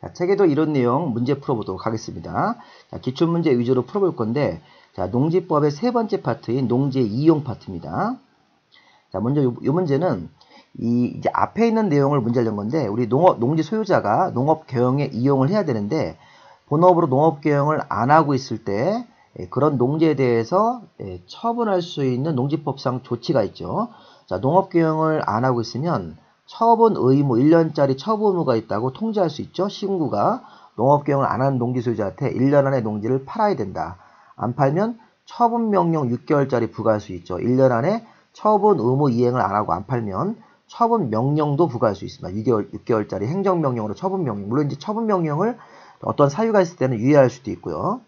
자, 책에도 이런 내용 문제 풀어보도록 하겠습니다. 자, 기출문제 위주로 풀어볼 건데, 자, 농지법의 세 번째 파트인 농지의 이용 파트입니다. 자, 먼저 요 문제는 이제 앞에 있는 내용을 문제를 낸 건데, 우리 농지 소유자가 농업 경영에 이용을 해야 되는데, 본업으로 농업 경영을 안 하고 있을 때, 그런 농지에 대해서 처분할 수 있는 농지법상 조치가 있죠. 자, 농업 경영을 안 하고 있으면 처분 의무 1년짜리 처분 의무가 있다고 통지할 수 있죠. 시군구가 농업 경영을 안 하는 농지 소유자한테 1년 안에 농지를 팔아야 된다. 안 팔면 처분 명령 6개월짜리 부과할 수 있죠. 1년 안에 처분 의무 이행을 안 하고 안 팔면 처분 명령도 부과할 수 있습니다. 6개월짜리 행정명령으로 처분 명령. 물론 이제 처분 명령을 어떤 사유가 있을 때는 유예할 수도 있고요.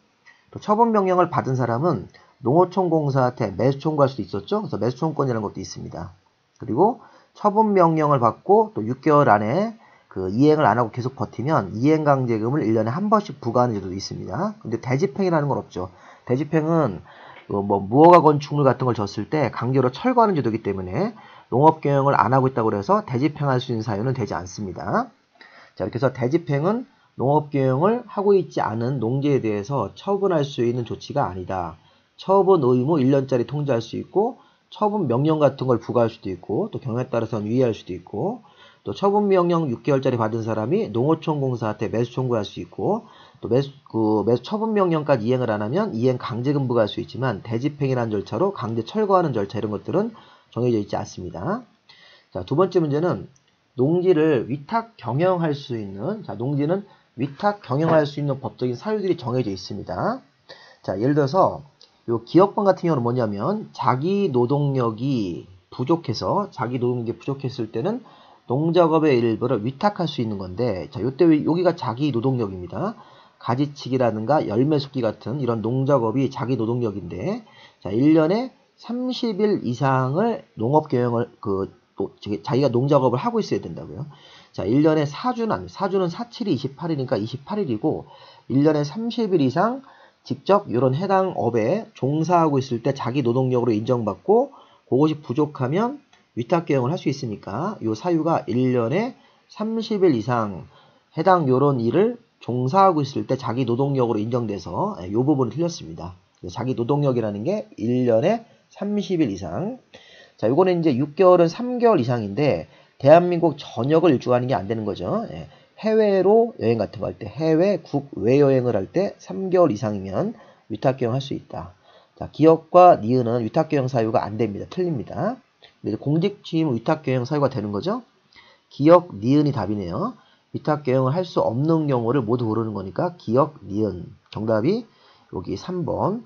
또 처분 명령을 받은 사람은 농어촌공사한테 매수 청구할 수도 있었죠. 그래서 매수 청구권이라는 것도 있습니다. 그리고 처분 명령을 받고 또 6개월 안에 그 이행을 안 하고 계속 버티면 이행강제금을 1년에 한 번씩 부과하는 제도도 있습니다. 근데 대집행이라는 건 없죠. 대집행은 뭐 무허가 건축물 같은 걸 졌을 때 강제로 철거하는 제도이기 때문에 농업 경영을 안 하고 있다고 해서 대집행할 수 있는 사유는 되지 않습니다. 자, 이렇게 해서 대집행은 농업 경영을 하고 있지 않은 농지에 대해서 처분할 수 있는 조치가 아니다. 처분 의무 1년짜리 통지할 수 있고 처분 명령 같은 걸 부과할 수도 있고 또 경우에 따라서는 유예할 수도 있고 또 처분 명령 6개월짜리 받은 사람이 농어촌공사한테 매수 청구할 수 있고 또 매수 처분 명령까지 이행을 안 하면 이행 강제금 부과할 수 있지만 대집행이라는 절차로 강제 철거하는 절차 이런 것들은 정해져 있지 않습니다. 자, 두 번째 문제는 농지를 위탁 경영할 수 있는 농지는 위탁 경영할 수 있는 법적인 사유들이 정해져 있습니다. 자, 예를 들어서 요 기업권 같은 경우는 뭐냐면 자기 노동력이 부족했을 때는 농작업의 일부를 위탁할 수 있는 건데, 자, 요때 여기가 자기 노동력입니다. 가지치기라든가 열매 숫기 같은 이런 농작업이 자기 노동력인데, 자, 1년에 30일 이상을 농업 경영을 자기가 농작업을 하고 있어야 된다고요. 자, 1년에 4주는 4,7이 28일이니까 28일이고 1년에 30일 이상 직접 이런 해당 업에 종사하고 있을 때 자기 노동력으로 인정받고 그것이 부족하면 위탁 경영을 할 수 있으니까 이 사유가 1년에 30일 이상 해당 요런 일을 종사하고 있을 때 자기 노동력으로 인정돼서 이 부분은 틀렸습니다. 자기 노동력이라는 게 1년에 30일 이상. 자, 요거는 이제 6개월은 3개월 이상인데 대한민국 전역을 일주하는 게 안 되는 거죠. 해외로 여행 같은 거 할 때, 해외 국외 여행을 할 때 3개월 이상이면 위탁 경영 할 수 있다. 자, 기업과 니은은 위탁 경영 사유가 안 됩니다. 틀립니다. 근데 공직 취임 위탁 경영 사유가 되는 거죠. 기업, 니은이 답이네요. 위탁 경영을 할 수 없는 경우를 모두 고르는 거니까 기업, 니은. 정답이 여기 3번.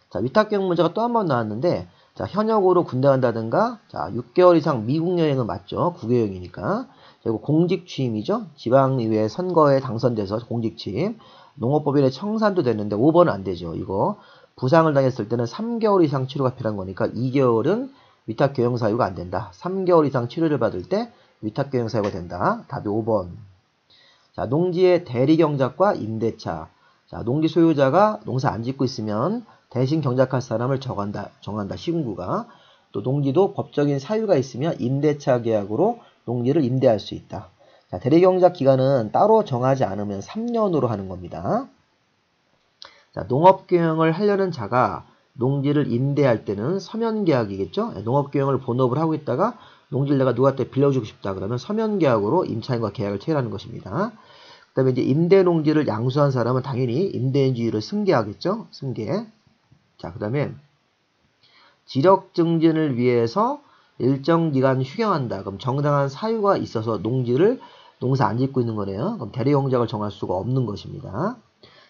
자, 위탁 경영 문제가 또 한 번 나왔는데, 자, 현역으로 군대 간다든가, 자, 6개월 이상 미국 여행은 맞죠. 국외여행이니까. 그리고 공직 취임이죠. 지방의회 선거에 당선돼서 공직 취임. 농업법인의 청산도 되는데 5번은 안 되죠. 이거 부상을 당했을 때는 3개월 이상 치료가 필요한 거니까 2개월은 위탁 경영 사유가 안 된다. 3개월 이상 치료를 받을 때 위탁 경영 사유가 된다. 답이 5번. 자, 농지의 대리 경작과 임대차. 자, 농지 소유자가 농사 안 짓고 있으면 대신 경작할 사람을 정한다. 시군구가. 또 농지도 법적인 사유가 있으면 임대차 계약으로 농지를 임대할 수 있다. 자, 대리 경작 기간은 따로 정하지 않으면 3년으로 하는 겁니다. 자, 농업 경영을 하려는 자가 농지를 임대할 때는 서면 계약이겠죠. 농업 경영을 본업을 하고 있다가 농지를 내가 누구한테 빌려주고 싶다 그러면 서면 계약으로 임차인과 계약을 체결하는 것입니다. 그 다음에 이제 임대 농지를 양수한 사람은 당연히 임대인주의를 승계하겠죠. 승계. 자, 그 다음에 지력 증진을 위해서 일정 기간 휴경한다. 그럼 정당한 사유가 있어서 농사 안 짓고 있는 거네요. 그럼 대리 경작을 정할 수가 없는 것입니다.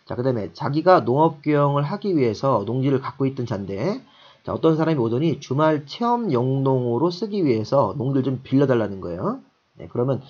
자, 그 다음에 자기가 농업 경영을 하기 위해서 농지를 갖고 있던 자인데, 자, 어떤 사람이 오더니 주말 체험 용농으로 쓰기 위해서 농지를 좀 빌려달라는 거예요. 네, 그러면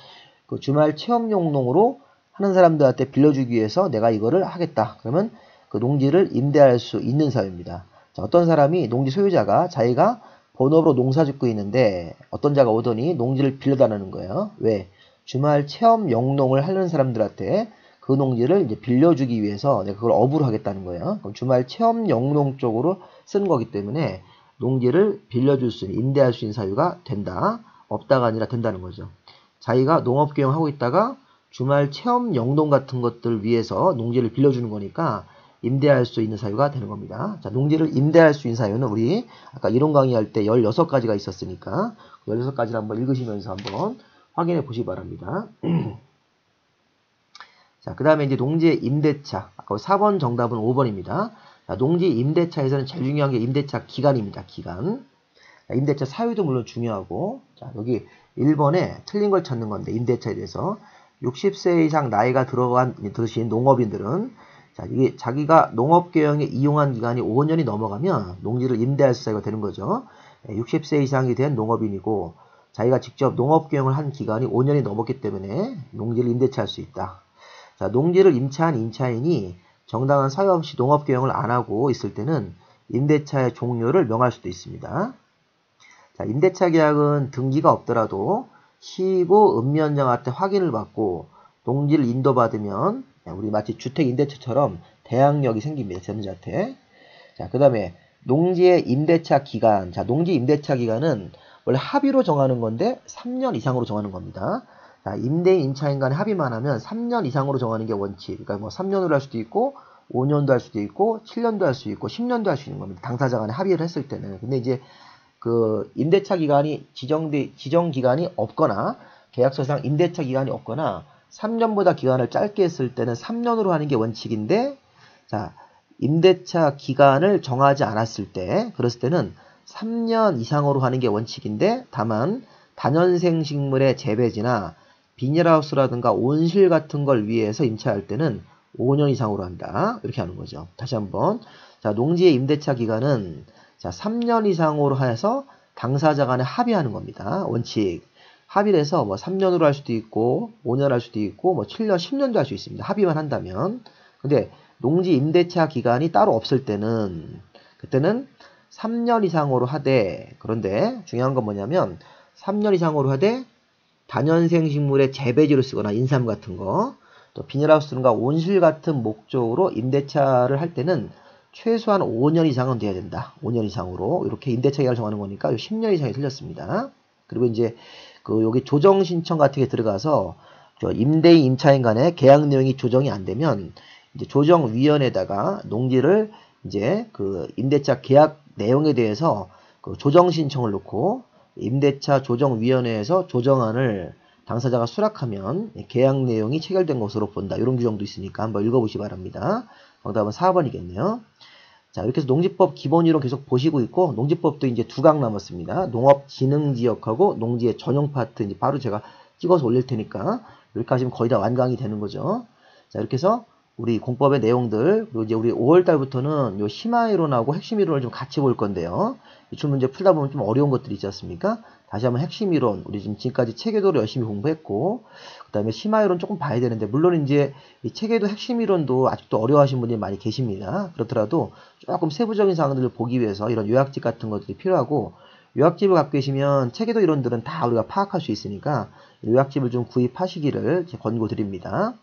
그 주말 체험 용농으로 하는 사람들한테 빌려주기 위해서 내가 이거를 하겠다. 그러면 그 농지를 임대할 수 있는 사유입니다. 자, 어떤 사람이 농지 소유자가 자기가 본업으로 농사 짓고 있는데 어떤 자가 오더니 농지를 빌려달라는 거예요. 왜? 주말 체험 영농을 하려는 사람들한테 그 농지를 이제 빌려주기 위해서 내가 그걸 업으로 하겠다는 거예요. 그럼 주말 체험 영농 쪽으로 쓰는 거기 때문에 농지를 빌려줄 수 있는, 임대할 수 있는 사유가 된다. 없다가 아니라 된다는 거죠. 자기가 농업 경영하고 있다가 주말 체험 영동 같은 것들 위해서 농지를 빌려주는 거니까 임대할 수 있는 사유가 되는 겁니다. 자, 농지를 임대할 수 있는 사유는 우리 아까 이론 강의할 때 16가지가 있었으니까 16가지를 한번 읽으시면서 한번 확인해 보시기 바랍니다. 자, 그 다음에 이제 농지의 임대차. 아까 4번 정답은 5번입니다. 자, 농지 임대차에서는 제일 중요한 게 임대차 기간입니다. 기간. 자, 임대차 사유도 물론 중요하고, 자, 여기 1번에 틀린 걸 찾는 건데, 임대차에 대해서 60세 이상 나이가 들으신 농업인들은, 자, 이게 자기가 농업계형에 이용한 기간이 5년이 넘어가면 농지를 임대할 수가 되는 거죠. 60세 이상이 된 농업인이고, 자기가 직접 농업계형을 한 기간이 5년이 넘었기 때문에 농지를 임대차할 수 있다. 자, 농지를 임차한 임차인이 정당한 사유 없이 농업계형을 안 하고 있을 때는 임대차의 종료를 명할 수도 있습니다. 자, 임대차 계약은 등기가 없더라도 시고 읍면장한테 확인을 받고 농지를 인도받으면 우리 마치 주택임대차처럼 대항력이 생깁니다. 세무자한테. 자, 그 다음에 농지의 임대차 기간. 자, 농지 임대차 기간은 원래 합의로 정하는 건데 3년 이상으로 정하는 겁니다. 자, 임대인, 임차인 간에 합의만 하면 3년 이상으로 정하는 게 원칙. 그러니까 뭐 3년으로 할 수도 있고 5년도 할 수도 있고 7년도 할 수 있고 10년도 할 수 있는 겁니다. 당사자 간에 합의를 했을 때는. 근데 이제 그 임대차 기간이 지정 기간이 없거나 계약서상 임대차 기간이 없거나 3년보다 기간을 짧게 했을 때는 3년으로 하는 게 원칙인데, 자, 임대차 기간을 정하지 않았을 때, 그랬을 때는 3년 이상으로 하는 게 원칙인데, 다만 다년생 식물의 재배지나 비닐하우스라든가 온실 같은 걸 위해서 임차할 때는 5년 이상으로 한다. 이렇게 하는 거죠. 다시 한번. 자, 농지의 임대차 기간은 자, 3년 이상으로 해서 당사자 간에 합의하는 겁니다. 원칙. 합의를 해서 뭐 3년으로 할 수도 있고 5년 할 수도 있고 뭐 7년, 10년도 할 수 있습니다. 합의만 한다면. 근데 농지 임대차 기간이 따로 없을 때는 그때는 3년 이상으로 하되, 그런데 중요한 건 뭐냐면 3년 이상으로 하되 다년생 식물의 재배지로 쓰거나 인삼 같은 거, 또 비닐하우스든가 온실 같은 목적으로 임대차를 할 때는 최소한 5년 이상은 돼야 된다. 5년 이상으로 이렇게 임대차 기간을 정하는 거니까 10년 이상이 틀렸습니다. 그리고 이제 그 여기 조정 신청 같은 게 들어가서 저 임대인 임차인 간의 계약 내용이 조정이 안 되면 이제 조정위원회에다가 농지를 이제 그 임대차 계약 내용에 대해서 그 조정 신청을 놓고 임대차 조정위원회에서 조정안을 당사자가 수락하면 계약 내용이 체결된 것으로 본다. 이런 규정도 있으니까 한번 읽어보시기 바랍니다. 정답은 4번이겠네요. 자, 이렇게 해서 농지법 기본이론 계속 보시고 있고, 농지법도 이제 2강 남았습니다. 농업진흥지역하고 농지의 전용 파트 이제 바로 제가 찍어서 올릴 테니까 이렇게 하시면 거의 다 완강이 되는 거죠. 자, 이렇게 해서 우리 공법의 내용들, 그리고 이제 우리 5월달부터는 요 심화이론하고 핵심 이론을 좀 같이 볼 건데요. 기출문제 풀다 보면 좀 어려운 것들이 있지 않습니까? 다시 한번 핵심 이론, 우리 지금까지 체계도를 열심히 공부했고, 그 다음에 심화이론 조금 봐야 되는데, 물론 이제 이 체계도 핵심 이론도 아직도 어려워하시는 분들이 많이 계십니다. 그렇더라도 조금 세부적인 사항들을 보기 위해서 이런 요약집 같은 것들이 필요하고, 요약집을 갖고 계시면 체계도 이론들은 다 우리가 파악할 수 있으니까 요약집을 좀 구입하시기를 권고드립니다.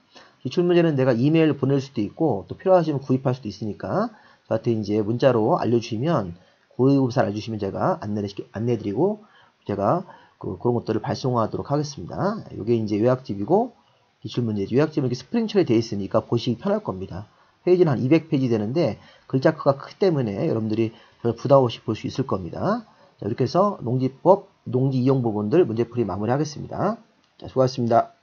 기출문제는 내가 이메일 보낼 수도 있고 또 필요하시면 구입할 수도 있으니까 저한테 이제 문자로 알려주시면 구입사를 알려주시면 제가 안내드리고 제가 그런 것들을 발송하도록 하겠습니다. 이게 이제 요약집이고 기출문제죠. 요약집은 이렇게 스프링 처리되어 있으니까 보시기 편할 겁니다. 페이지는 한 200페이지 되는데 글자 크기가 크기 때문에 여러분들이 부담 없이 볼 수 있을 겁니다. 자, 이렇게 해서 농지법, 농지 이용 부분들 문제풀이 마무리하겠습니다. 자, 수고하셨습니다.